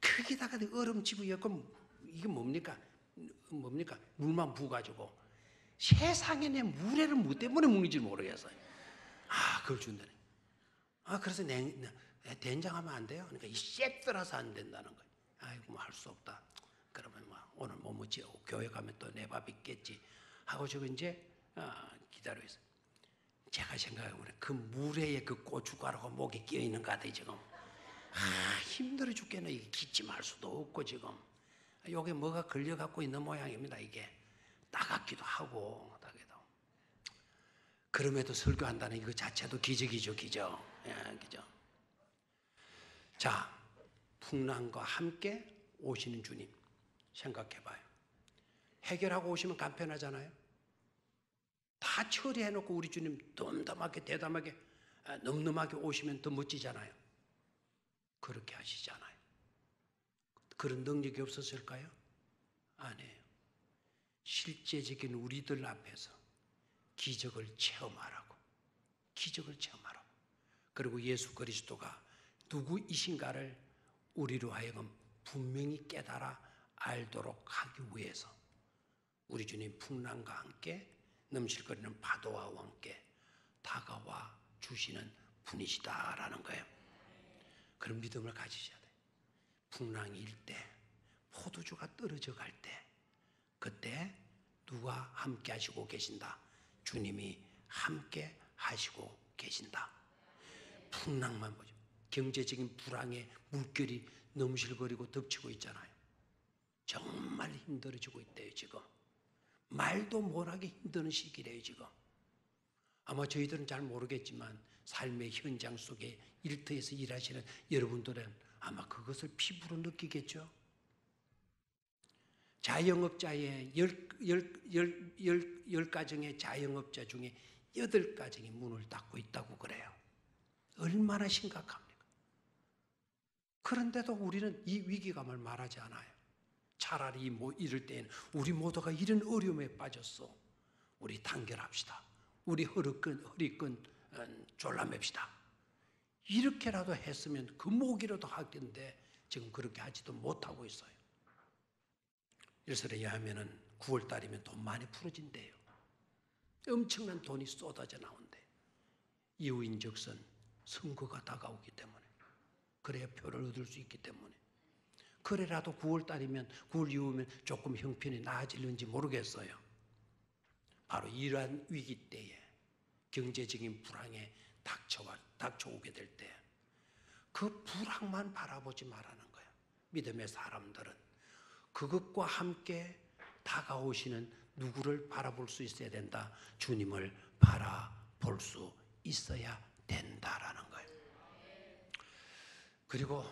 거기다가 얼음 집어넣고 이게 뭡니까? 물만 부어가지고 세상에 내 물에를 뭐 때문에 먹는지 모르겠어요. 그걸 준다네. 그래서 된장하면 안 돼요. 그러니까 이 쎄들어서 안 된다는 거예요. 아이고 뭐 할 수 없다. 그러면 뭐 오늘 뭐 먹지? 교회 가면 또 내 밥 있겠지 하고 저거 이제 기다리고 있어요. 제가 생각해보면 그 물에 그 고춧가루가 목에 끼어 있는 것 같아요 지금. 힘들어 죽겠네. 이게 기침할 수도 없고 지금 요게 뭐가 걸려갖고 있는 모양입니다. 이게 따갑기도 하고 따기도. 그럼에도 설교한다는 이거 자체도 기적이죠. 기적. 기적. 자, 풍랑과 함께 오시는 주님 생각해봐요. 해결하고 오시면 간편하잖아요. 다 처리해놓고 우리 주님 덤덤하게 대담하게 늠름하게 오시면 더 멋지잖아요. 그렇게 하시잖아요. 그런 능력이 없었을까요? 아니에요. 실제적인 우리들 앞에서 기적을 체험하라고. 그리고 예수 그리스도가 누구이신가를 우리로 하여금 분명히 깨달아 알도록 하기 위해서 우리 주님 풍랑과 함께 넘실거리는 파도와 함께 다가와 주시는 분이시다라는 거예요. 그런 믿음을 가지셔야 돼요. 풍랑이 일 때, 포도주가 떨어져 갈 때, 그때 누가 함께 하시고 계신다? 주님이 함께 하시고 계신다. 풍랑만 보죠. 경제적인 불황에 물결이 넘실거리고 덮치고 있잖아요. 정말 힘들어지고 있대요 지금. 말도 못하기 힘든 시기래요 지금. 아마 저희들은 잘 모르겠지만 삶의 현장 속에 일터에서 일하시는 여러분들은 아마 그것을 피부로 느끼겠죠. 자영업자의 10가정의 자영업자 중에 8가정이 문을 닫고 있다고 그래요. 얼마나 심각합니까? 그런데도 우리는 이 위기감을 말하지 않아요. 차라리 이럴 때는 우리 모두가 이런 어려움에 빠졌어. 우리 단결합시다. 우리 허리끈 졸라맵시다. 이렇게라도 했으면 그 목이라도 하겠는데 지금 그렇게 하지도 못하고 있어요. 일설에 의하면 9월 달이면 돈 많이 풀어진대요. 엄청난 돈이 쏟아져 나온대. 이유인즉슨 선거가 다가오기 때문에, 그래야 표를 얻을 수 있기 때문에. 그래라도 9월 달이면 9월 이후면 조금 형편이 나아질는지 모르겠어요. 바로 이러한 위기 때에 경제적인 불황에 닥쳐오게 될 때 그 불황만 바라보지 말라는 거예요. 믿음의 사람들은 그것과 함께 다가오시는 누구를 바라볼 수 있어야 된다. 주님을 바라볼 수 있어야 된다라는 거예요. 그리고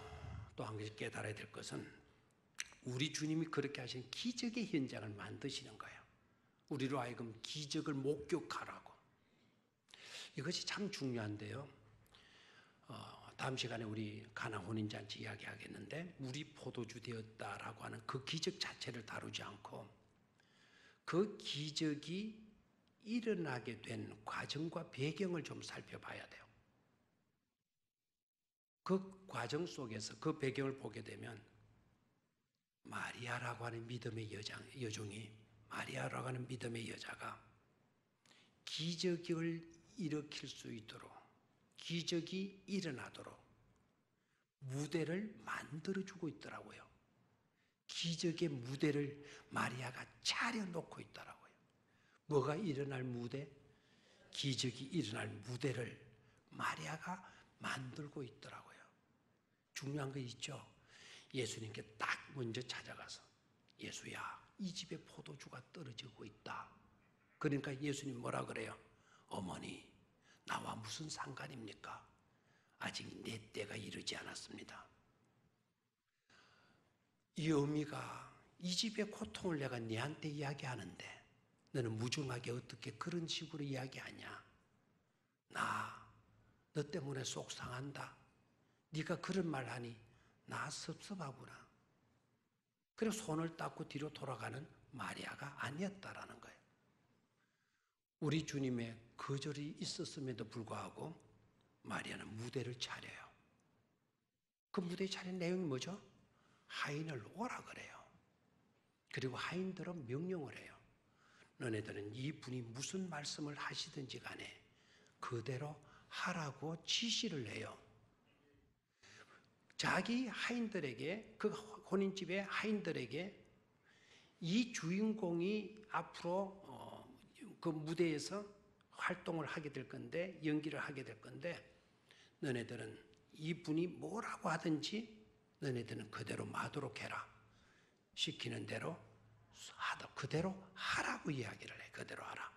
또 한 가지 깨달아야 될 것은 우리 주님이 그렇게 하신 기적의 현장을 만드시는 거예요. 우리로 하여금 기적을 목격하라고. 이것이 참 중요한데요. 다음 시간에 우리 가나 혼인잔치 이야기하겠는데 물이 포도주 되었다라고 하는 그 기적 자체를 다루지 않고 그 기적이 일어나게 된 과정과 배경을 좀 살펴봐야 돼요. 그 과정 속에서 그 배경을 보게 되면 마리아라고 하는 믿음의 여종이, 마리아라고 하는 믿음의 여자가 기적을 일으킬 수 있도록, 기적이 일어나도록 무대를 만들어주고 있더라고요. 기적의 무대를 마리아가 차려놓고 있더라고요. 뭐가 일어날 무대? 기적이 일어날 무대를 마리아가 만들고 있더라고요. 중요한 거 있죠? 예수님께 딱 먼저 찾아가서 예수야, 이 집에 포도주가 떨어지고 있다. 그러니까 예수님 뭐라 그래요? 어머니, 나와 무슨 상관입니까? 아직 내 때가 이르지 않았습니다. 이 어미가 이 집의 고통을 내가 네한테 이야기하는데 너는 무중하게 어떻게 그런 식으로 이야기하냐? 너 때문에 속상한다. 네가 그런 말 하니 나 섭섭하구나. 그래서 손을 닦고 뒤로 돌아가는 마리아가 아니었다라는 거예요. 우리 주님의 거절이 있었음에도 불구하고 마리아는 무대를 차려요. 그 무대에 차린 내용이 뭐죠? 하인을 오라 그래요. 그리고 하인들은 명령을 해요. 너네들은 이분이 무슨 말씀을 하시든지 간에 그대로 하라고 지시를 해요. 자기 하인들에게, 그 혼인집의 하인들에게 이 주인공이 앞으로 그 무대에서 활동을 하게 될 건데, 연기를 하게 될 건데, 너네들은 이분이 뭐라고 하든지 너네들은 그대로 마도록 해라. 시키는 대로 그대로 하라고 이야기를 해. 그대로 하라.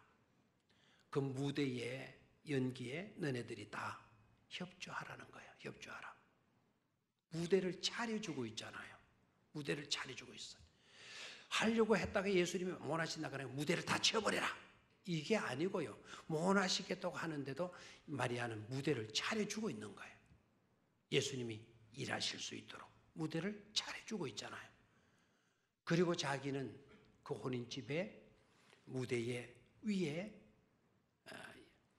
그 무대의 연기에 너네들이 다 협조하라는 거예요. 협조하라. 무대를 차려주고 있잖아요. 무대를 차려주고 있어요. 하려고 했다가 예수님이 원하신다 그러면 무대를 다 치워버려라. 이게 아니고요. 원하시겠다고 하는데도 마리아는 무대를 차려주고 있는 거예요. 예수님이 일하실 수 있도록 무대를 차려주고 있잖아요. 그리고 자기는 그 혼인집의 무대 위에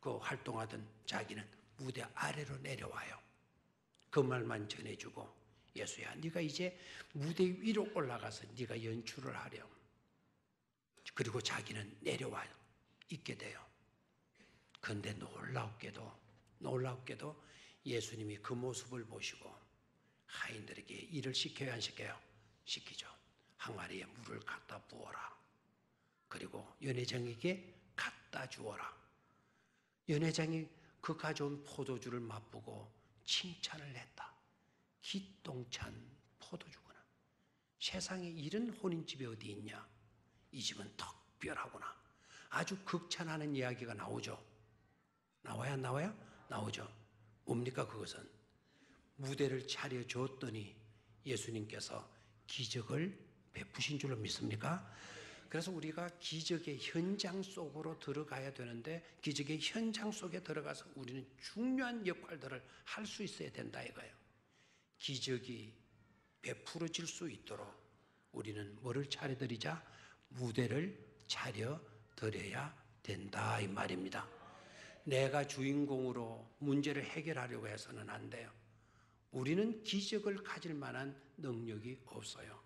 그 활동하던 자기는 무대 아래로 내려와요. 그 말만 전해주고 예수야, 네가 이제 무대 위로 올라가서 네가 연출을 하렴. 그리고 자기는 내려와 있게 돼요. 그런데 놀랍게도 예수님이 그 모습을 보시고 하인들에게 일을 시켜야 안 시켜요? 시키죠. 항아리에 물을 갖다 부어라. 그리고 연회장에게 갖다 주어라. 연회장이 그 가져온 포도주를 맛보고 칭찬을 했다. 기똥찬 포도주구나. 세상에 이런 혼인집이 어디 있냐? 이 집은 특별하구나. 아주 극찬하는 이야기가 나오죠. 나와요, 안 나와요? 나오죠. 뭡니까 그것은? 무대를 차려줬더니 예수님께서 기적을 베푸신 줄로 믿습니까? 그래서 우리가 기적의 현장 속으로 들어가야 되는데 기적의 현장 속에 들어가서 우리는 중요한 역할들을 할 수 있어야 된다 이거예요. 기적이 베풀어질 수 있도록 우리는 뭐를 차려드리자? 무대를 차려드려야 된다 이 말입니다. 내가 주인공으로 문제를 해결하려고 해서는 안 돼요. 우리는 기적을 가질 만한 능력이 없어요.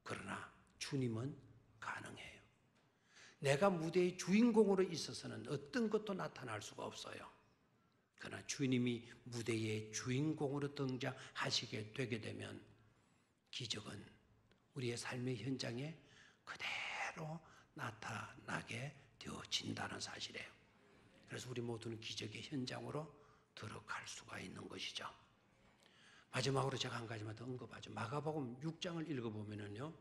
그러나 주님은 가능해요. 내가 무대의 주인공으로 있어서는 어떤 것도 나타날 수가 없어요. 그러나 주님이 무대의 주인공으로 등장하시게 되게 되면 기적은 우리의 삶의 현장에 그대로 나타나게 되어진다는 사실이에요. 그래서 우리 모두는 기적의 현장으로 들어갈 수가 있는 것이죠. 마지막으로 제가 한 가지만 더 언급하죠. 마가복음 6장을 읽어보면요,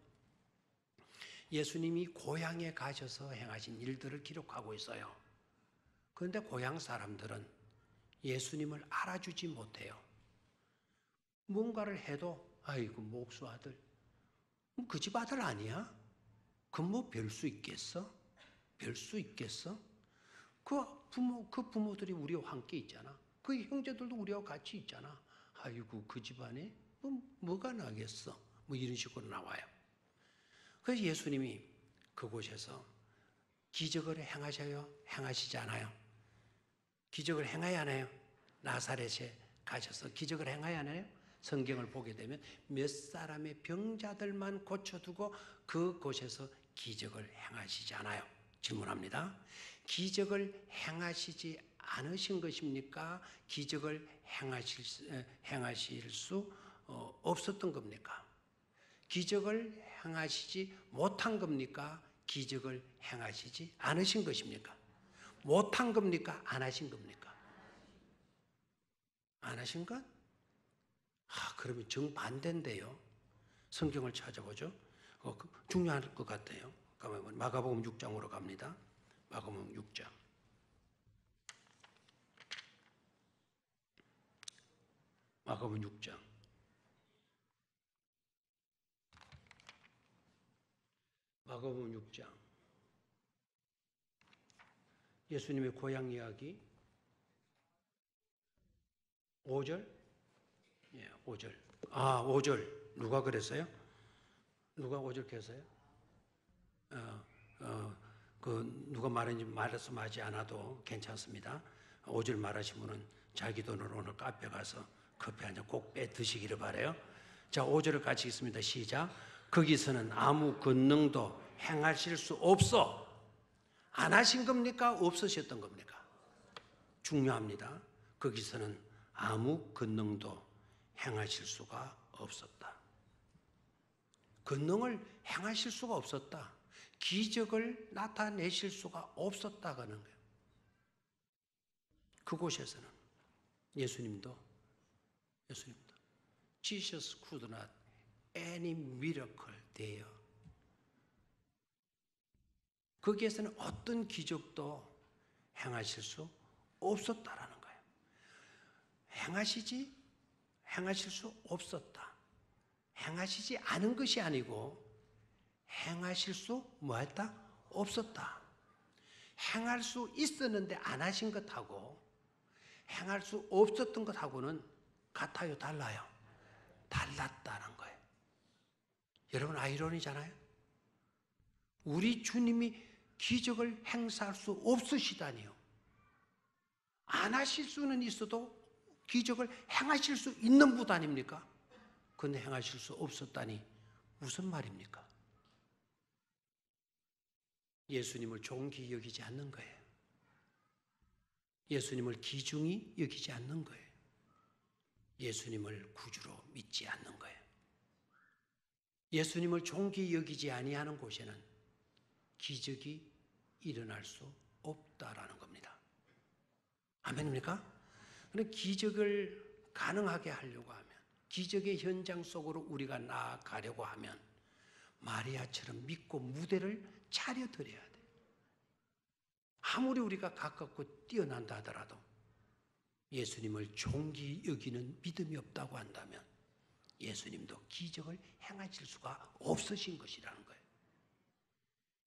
예수님이 고향에 가셔서 행하신 일들을 기록하고 있어요. 그런데 고향 사람들은 예수님을 알아주지 못해요. 뭔가를 해도 아이고 목수 아들, 그 집 아들 아니야? 그 뭐 별 수 있겠어? 별 수 있겠어? 그 부모들이 우리와 함께 있잖아. 그 형제들도 우리와 같이 있잖아. 아이고 그 집안에 뭐가 나겠어? 뭐 이런 식으로 나와요. 그래서 예수님이 그곳에서 기적을 행하시지 않아요. 기적을 행해야 하나요? 나사렛에 가셔서 기적을 행해야 하나요? 성경을 보게 되면 몇 사람의 병자들만 고쳐두고 그곳에서 기적을 행하시지 않아요. 질문합니다. 기적을 행하시지 않으신 것입니까? 기적을 행하실 수 없었던 겁니까? 기적을 행하시지 못한 겁니까? 기적을 행하시지 않으신 것입니까? 못한 겁니까? 안 하신 겁니까? 안 하신 것? 그러면 정반대인데요. 성경을 찾아보죠. 중요할 것 같아요. 그러면 마가복음 6장으로 갑니다. 마가복음 6장. 마가복음 6장. 마가복음 6장. 예수님의 고향 이야기 5절? 예, 5절. 5절. 누가 그랬어요? 누가 5절 겠어요? 누가 말했는지 말씀하지 않아도 괜찮습니다. 5절 말하신 분은 자기 돈으로 오늘 카페 가서 커피 한 잔 꼭 빼 드시기를 바라요. 자, 5절을 같이 읽습니다. 시작. 거기서는 아무 권능도 행하실 수 없어. 안 하신 겁니까? 없으셨던 겁니까? 중요합니다. 거기서는 아무 권능도 행하실 수가 없었다. 권능을 행하실 수가 없었다. 기적을 나타내실 수가 없었다는 거예요. 그곳에서는 예수님도 Jesus could not any miracle there. 거기에서는 어떤 기적도 행하실 수 없었다라는 거예요. 행하실 수 없었다. 행하시지 않은 것이 아니고 행하실 수 뭐했다? 없었다. 행할 수 있었는데 안 하신 것하고 행할 수 없었던 것하고는 같아요? 달라요? 달랐다는 거예요. 여러분 아이러니잖아요. 우리 주님이 기적을 행사할 수 없으시다니요. 안 하실 수는 있어도 기적을 행하실 수 있는 분 아닙니까? 그런데 행하실 수 없었다니 무슨 말입니까? 예수님을 존귀히 여기지 않는 거예요. 예수님을 귀중히 여기지 않는 거예요. 예수님을 구주로 믿지 않는 거예요. 예수님을 존귀히 여기지 아니하는 곳에는 기적이 일어날 수 없다라는 겁니다. 아멘입니까? 그런데 기적을 가능하게 하려고 하면, 기적의 현장 속으로 우리가 나아가려고 하면 마리아처럼 믿고 무대를 차려드려야 돼요. 아무리 우리가 가깝고 뛰어난다 하더라도 예수님을 존귀히 여기는 믿음이 없다고 한다면 예수님도 기적을 행하실 수가 없으신 것이라는 거예요.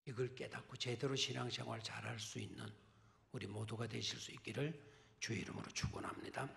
이걸 깨닫고 제대로 신앙생활 잘할 수 있는 우리 모두가 되실 수 있기를 주의 이름으로 축원합니다.